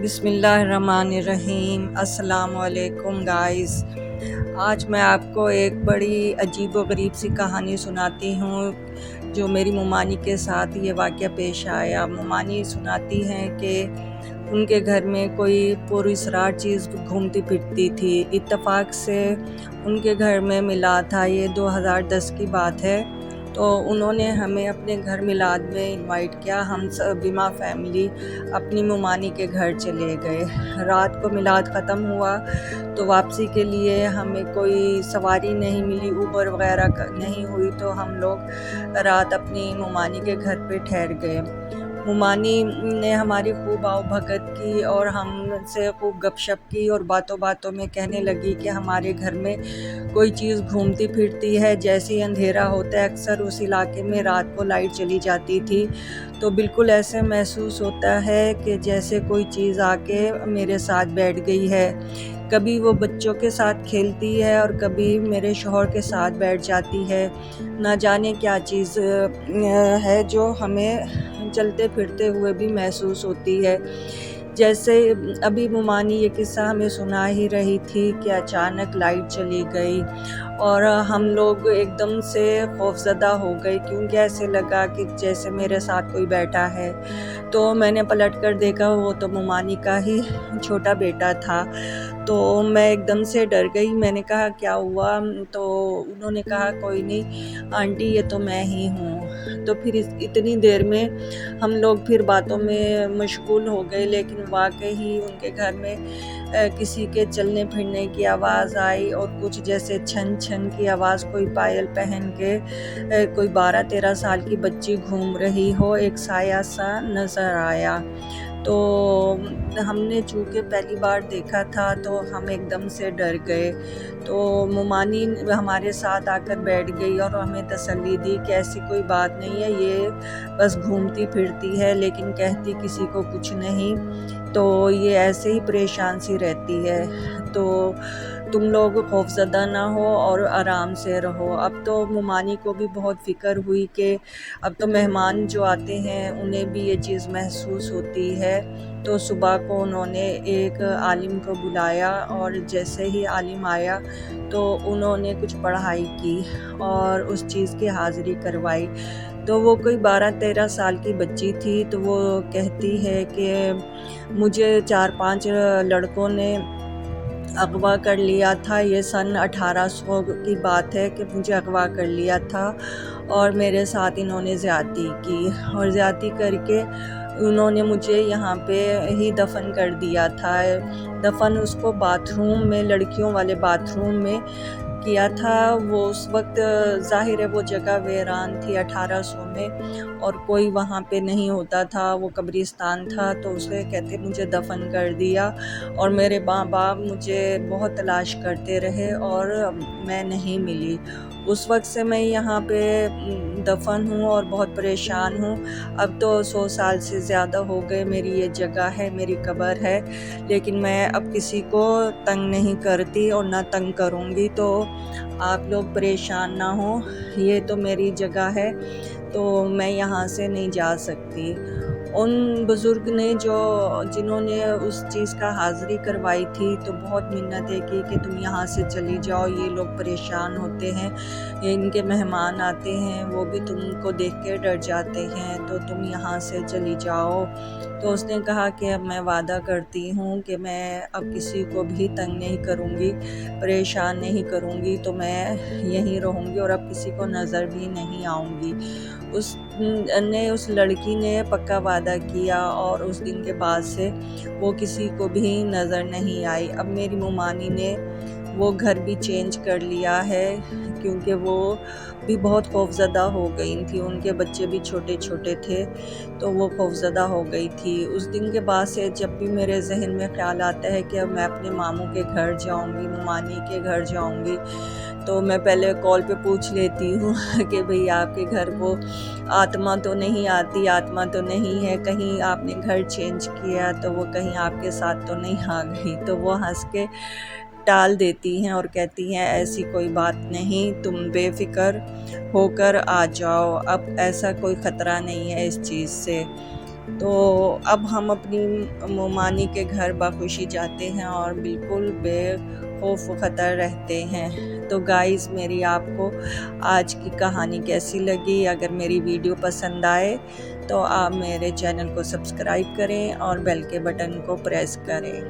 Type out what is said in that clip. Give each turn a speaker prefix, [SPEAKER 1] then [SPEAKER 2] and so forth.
[SPEAKER 1] بسم اللہ الرحمن الرحیم۔ السلام علیکم گائز۔ آج میں آپ کو ایک بڑی عجیب و غریب سی کہانی سناتی ہوں جو میری ممانی کے ساتھ یہ واقعہ پیش آیا۔ ممانی سناتی ہیں کہ ان کے گھر میں کوئی پراسرار چیز گھومتی پھرتی تھی۔ اتفاق سے ان کے گھر میں میلاد تھا، یہ 2010 کی بات ہے۔ تو انہوں نے ہمیں اپنے گھر میلاد میں انوائٹ کیا۔ ہم سب بیما فیملی اپنی ممانی کے گھر چلے گئے۔ رات کو میلاد ختم ہوا تو واپسی کے لیے ہمیں کوئی سواری نہیں ملی، اوبر وغیرہ نہیں ہوئی، تو ہم لوگ رات اپنی ممانی کے گھر پہ ٹھہر گئے۔ ممانی نے ہماری خوب آؤ بھگت کی اور ہم سے خوب گپ شپ کی، اور باتوں باتوں میں کہنے لگی کہ ہمارے گھر میں کوئی چیز گھومتی پھرتی ہے۔ جیسے ہی اندھیرا ہوتا ہے اکثر اس علاقے میں رات کو لائٹ چلی جاتی تھی، تو بالکل ایسے محسوس ہوتا ہے کہ جیسے کوئی چیز آ کے میرے ساتھ بیٹھ گئی ہے۔ کبھی وہ بچوں کے ساتھ کھیلتی ہے اور کبھی میرے شوہر کے ساتھ بیٹھ جاتی ہے۔ نہ جانے کیا چیز ہے جو ہمیں چلتے پھرتے ہوئے بھی محسوس ہوتی ہے۔ جیسے ابھی ممانی یہ قصہ ہمیں سنا ہی رہی تھی کہ اچانک لائٹ چلی گئی اور ہم لوگ ایک دم سے خوفزدہ ہو گئے، کیونکہ ایسے لگا کہ جیسے میرے ساتھ کوئی بیٹھا ہے۔ تو میں نے پلٹ کر دیکھا، وہ تو ممانی کا ہی چھوٹا بیٹا تھا۔ تو میں ایک دم سے ڈر گئی۔ میں نے کہا کیا ہوا؟ تو انہوں نے کہا کوئی نہیں آنٹی، یہ تو میں ہی ہوں۔ تو پھر اتنی دیر میں ہم لوگ پھر باتوں میں مشغول ہو گئے، لیکن واقعی ان کے گھر میں کسی کے چلنے پھرنے کی آواز آئی، اور کچھ جیسے چھن چھن کی آواز، کوئی پائل پہن کے کوئی 12-13 سال کی بچی گھوم رہی ہو، ایک سایہ سا نظر آیا۔ تو ہم نے چونکہ پہلی بار دیکھا تھا تو ہم ایک دم سے ڈر گئے۔ تو ممانی ہمارے ساتھ آ کر بیٹھ گئی اور ہمیں تسلی دی کہ ایسی کوئی بات نہیں ہے، یہ بس گھومتی پھرتی ہے، لیکن کہتی کسی کو کچھ نہیں، تو یہ ایسے ہی پریشان سی رہتی ہے۔ تو تم لوگ خوفزدہ نہ ہو اور آرام سے رہو۔ اب تو ممانی کو بھی بہت فکر ہوئی کہ اب تو مہمان جو آتے ہیں انہیں بھی یہ چیز محسوس ہوتی ہے۔ تو صبح کو انہوں نے ایک عالم کو بلایا، اور جیسے ہی عالم آیا تو انہوں نے کچھ پڑھائی کی اور اس چیز کی حاضری کروائی۔ تو وہ کوئی 12-13 سال کی بچی تھی، تو وہ کہتی ہے کہ مجھے 4-5 لڑکوں نے اغوا کر لیا تھا۔ یہ سن 1800 کی بات ہے کہ مجھے اغوا کر لیا تھا اور میرے ساتھ انہوں نے زیادتی کی، اور زیادتی کر کے انہوں نے مجھے یہاں پہ ہی دفن کر دیا تھا۔ دفن اس کو باتھ روم میں، لڑکیوں والے باتھ روم میں کیا تھا۔ وہ اس وقت ظاہر ہے وہ جگہ ویران تھی 1800 میں، اور کوئی وہاں پہ نہیں ہوتا تھا، وہ قبرستان تھا۔ تو اسے کہتے مجھے دفن کر دیا، اور میرے ماں باپ مجھے بہت تلاش کرتے رہے اور میں نہیں ملی۔ اس وقت سے میں یہاں پہ دفن ہوں اور بہت پریشان ہوں۔ اب تو 100 سال سے زیادہ ہو گئے میری یہ جگہ ہے، میری قبر ہے، لیکن میں اب کسی کو تنگ نہیں کرتی اور نہ تنگ کروں گی۔ تو آپ لوگ پریشان نہ ہوں، یہ تو میری جگہ ہے، تو میں یہاں سے نہیں جا سکتی۔ ان بزرگ نے جنہوں نے اس چیز کا حاضری کروائی تھی تو بہت منتیں کی کہ تم یہاں سے چلی جاؤ، یہ لوگ پریشان ہوتے ہیں، ان کے مہمان آتے ہیں، وہ بھی تم کو دیکھ کے ڈر جاتے ہیں، تو تم یہاں سے چلی جاؤ۔ تو اس نے کہا کہ اب میں وعدہ کرتی ہوں کہ میں اب کسی کو بھی تنگ نہیں کروں گی، پریشان نہیں کروں گی، تو میں یہیں رہوں گی اور اب کسی کو نظر بھی نہیں آؤں گی۔ اس لڑکی نے پکا وعدہ کیا، اور اس دن کے بعد سے وہ کسی کو بھی نظر نہیں آئی۔ اب میری ممانی نے وہ گھر بھی چینج کر لیا ہے، کیونکہ وہ بھی بہت خوفزدہ ہو گئی تھی، ان کے بچے بھی چھوٹے چھوٹے تھے، تو وہ خوفزدہ ہو گئی تھی۔ اس دن کے بعد سے جب بھی میرے ذہن میں خیال آتا ہے کہ اب میں اپنے ماموں کے گھر جاؤں گی، ممانی کے گھر جاؤں گی، تو میں پہلے کال پہ پوچھ لیتی ہوں کہ بھئی آپ کے گھر وہ آتما تو نہیں آتی، آتما تو نہیں ہے، کہیں آپ نے گھر چینج کیا تو وہ کہیں آپ کے ساتھ تو نہیں آ گئی؟ تو وہ ہنس کے ٹال دیتی ہیں اور کہتی ہیں ایسی کوئی بات نہیں، تم بے فکر ہو کر آ جاؤ، اب ایسا کوئی خطرہ نہیں ہے اس چیز سے۔ تو اب ہم اپنی مومانی کے گھر بخوشی جاتے ہیں اور بالکل بے خوف و خطر رہتے ہیں۔ تو گائز، میری آپ کو آج کی کہانی کیسی لگی؟ اگر میری ویڈیو پسند آئے تو آپ میرے چینل کو سبسکرائب کریں اور بیل کے بٹن کو پریس کریں۔